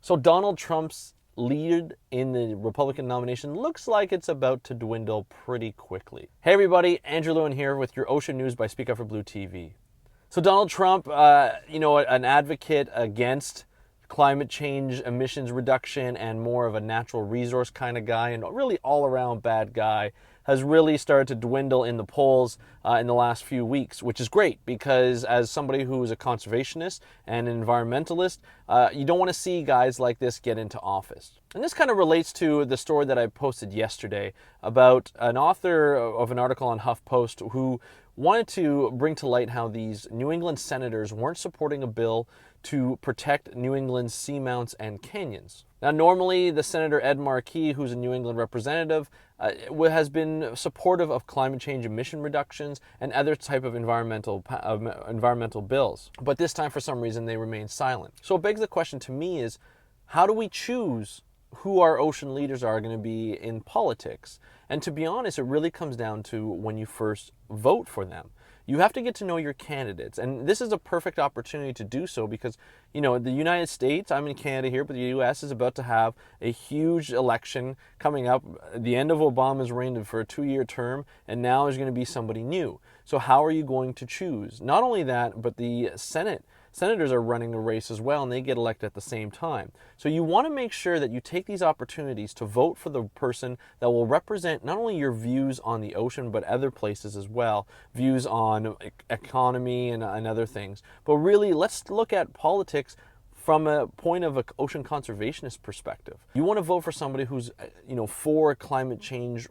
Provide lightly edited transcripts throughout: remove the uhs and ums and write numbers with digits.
So Donald Trump's lead in the Republican nomination looks like it's about to dwindle pretty quickly. Hey everybody, Andrew Lewin here with your Ocean News by Speak Up for Blue TV. So Donald Trump, an advocate against climate change, emissions reduction, and more of a natural resource kind of guy, and really all-around bad guy, has really started to dwindle in the polls in the last few weeks, which is great because as somebody who is a conservationist and an environmentalist, you don't want to see guys like this get into office. And this kind of relates to the story that I posted yesterday about an author of an article on HuffPost who wanted to bring to light how these New England senators weren't supporting a bill to protect New England's seamounts and canyons. Now, normally the Senator Ed Markey, who's a New England representative, has been supportive of climate change emission reductions and other type of environmental bills. But this time, for some reason, they remain silent. So it begs the question to me is, how do we choose who our ocean leaders are going to be in politics? And to be honest, it really comes down to when you first vote for them. You have to get to know your candidates, and this is a perfect opportunity to do so because, the United States, I'm in Canada here, but the U.S. is about to have a huge election coming up. The end of Obama's reign for a 2-year term, and now there's going to be somebody new. So how are you going to choose? Not only that, but the Senators are running a race as well, and they get elected at the same time. So you want to make sure that you take these opportunities to vote for the person that will represent not only your views on the ocean, but other places as well, views on economy and other things. But really, let's look at politics from a point of an ocean conservationist perspective. You want to vote for somebody who's, for climate change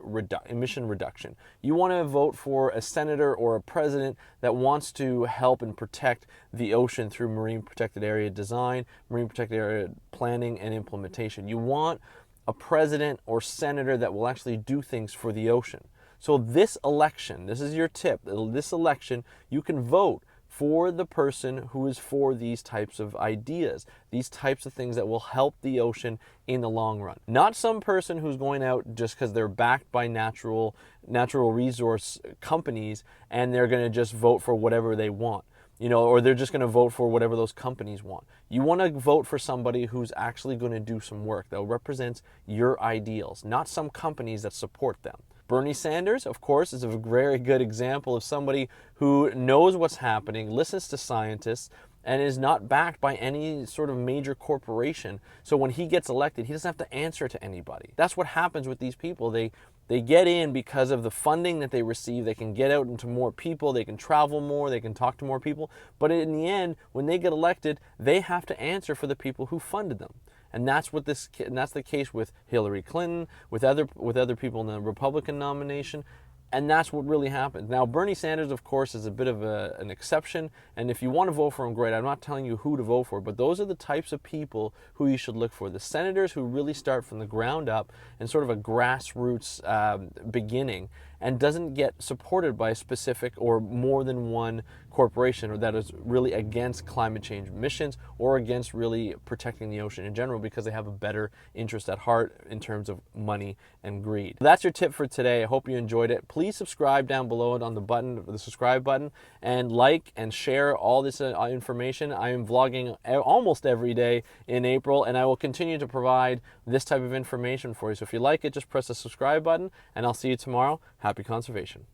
emission reduction. You want to vote for a senator or a president that wants to help and protect the ocean through marine protected area design, marine protected area planning and implementation. You want a president or senator that will actually do things for the ocean. So this election, this is your tip, this election, you can vote for the person who is for these types of ideas, these types of things that will help the ocean in the long run. Not some person who's going out just because they're backed by natural resource companies and they're going to just vote for whatever they want, or they're just going to vote for whatever those companies want. You want to vote for somebody who's actually going to do some work that represents your ideals, not some companies that support them. Bernie Sanders, of course, is a very good example of somebody who knows what's happening, listens to scientists, and is not backed by any sort of major corporation. So when he gets elected, he doesn't have to answer to anybody. That's what happens with these people. They get in because of the funding that they receive. They can get out into more people. They can travel more. They can talk to more people. But in the end, when they get elected, they have to answer for the people who funded them. And that's the case with Hillary Clinton, with other people in the Republican nomination. And that's what really happens. Now, Bernie Sanders, of course, is a bit of an exception. And if you want to vote for him, great. I'm not telling you who to vote for. But those are the types of people who you should look for. The senators who really start from the ground up and sort of a grassroots beginning and doesn't get supported by a specific or more than one corporation or that is really against climate change emissions or against really protecting the ocean in general because they have a better interest at heart in terms of money and greed. That's your tip for today. I hope you enjoyed it. Please subscribe down below it on the subscribe button, and like and share all this information. I am vlogging almost every day in April, and I will continue to provide this type of information for you. So if you like it, just press the subscribe button, and I'll see you tomorrow. Happy conservation.